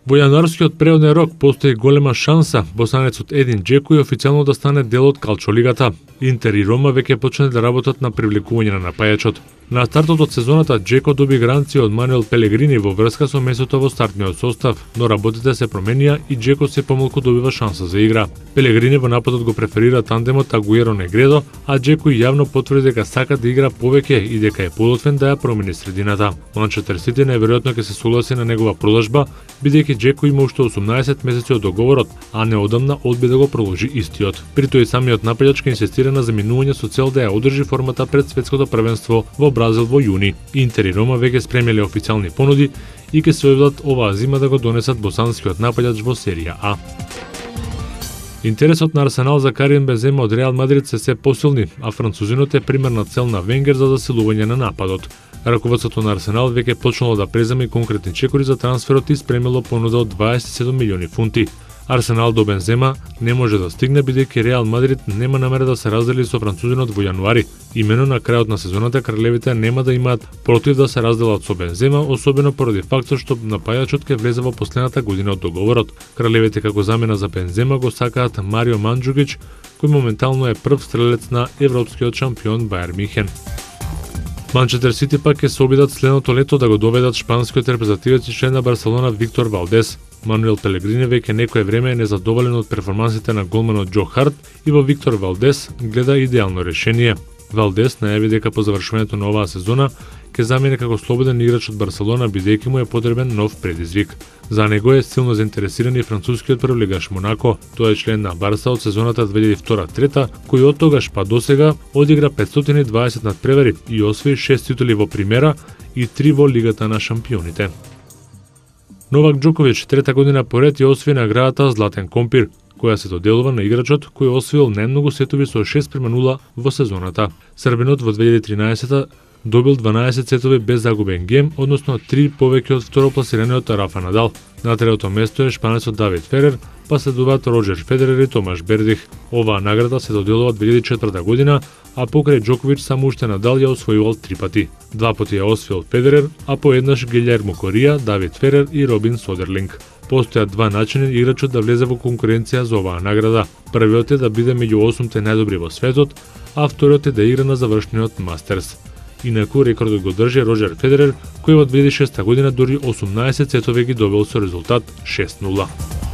Во јануарскиот природен рок постои голема шанса босанецот Един Џеку официјално да стане дел од Калчолигата. Интер и Рома веќе почнале да работат на привлекување на напајачот. На стартот од сезоната Џеко доби гаранција од Мануел Пелегрини во врска со местото во стартниот состав, но работите се променија и Џеко се помалку добива шанса за игра. Пелегрини во нападот го преферира тандемот Агуеро Негредо, а Џеко јавно потврди дека сака да игра повеќе и дека е подготвен да ја промени средината. Манчестер Сити најверојатно ќе се согласи на негова продажба, бидејќи Џеко има уште 18 месеци од договорот, а неодамна одби да го продолжи истиот. При тој самиот напаѓач ќе инсистира на заминување со цел да ја одржи формата пред светското првенство во Бразил во јуни. Интер и Рома веќе спремиле официјални понуди и ќе се обидат оваа зима да го донесат босанскиот напаѓач во серија А. Интересот на Арсенал за Карим Бензема од Реал Мадрид се посилни, а французинот е примерна цел на Венгер за засилување на нападот. Раководството на Арсенал веќе почнало да презема конкретни чекори за трансферот и спремило понуда од 27 милиони фунти. Арсенал до Бензема не може да стигне бидејќи Реал Мадрид нема намера да се раздели со французинот во јануари. Имено на крајот на сезоната кралевите нема да имаат против да се разделат со Бензема, особено поради фактот што напајачот ќе влезе во последната година од договорот. Кралевите како замена за Бензема го сакаат Марио Манџугич, кој моментално е прв стрелец на европскиот шампион Бајер Михен. Манчестер Сити пак ќе се обидат следното лето да го доведат шпанскиот репрезентативец и член на Барселона Виктор Валдес. Мануел Пелегрини веќе некое време е незадоволен од перформансите на голманот Џо Харт и во Виктор Валдес гледа идеално решение. Валдес најави дека по завршувањето на оваа сезона ќе замине како слободен играч од Барселона бидејќи му е потребен нов предизвик. За него е силно заинтересиран и францускиот првлигаш Монако. Тој е член на Барса од сезоната 2002-2003, кој од тогаш па досега одигра 520 надпревари и освои 6 титули во Примера и 3 во Лигата на шампионите. Новак Џоковиќ трета година поред ја освои наградата Златен компир, која се доделува на играчот кој освоил најмногу сетови со 6:0 во сезоната. Србинот во 2013 добил 12 сетови без загубен гем, односно 3 повеќе од второпласираниот Рафа Надал. На третото место е шпанецот Давид Ферер, па следуваат Роџер Федерер и Томаш Бердих. Оваа награда се доделува 2004 година, а покрај Џоковиќ само уште Надал ја освојувал 3 пати. 2 пати ја освоил Федерер, а поеднаш Гилјермо Корија, Давид Ферер и Робин Содерлинг. Постојат два начини играчот да влезе во конкуренција за оваа награда. Првиот е да биде меѓу 8 најдобри во светот, а вториот е да игра на завршниот Мастерс. Инаку рекордот го држи Роџер Федерер, кој во 2006 година дури 18 сетови ги добил со резултат 6:0.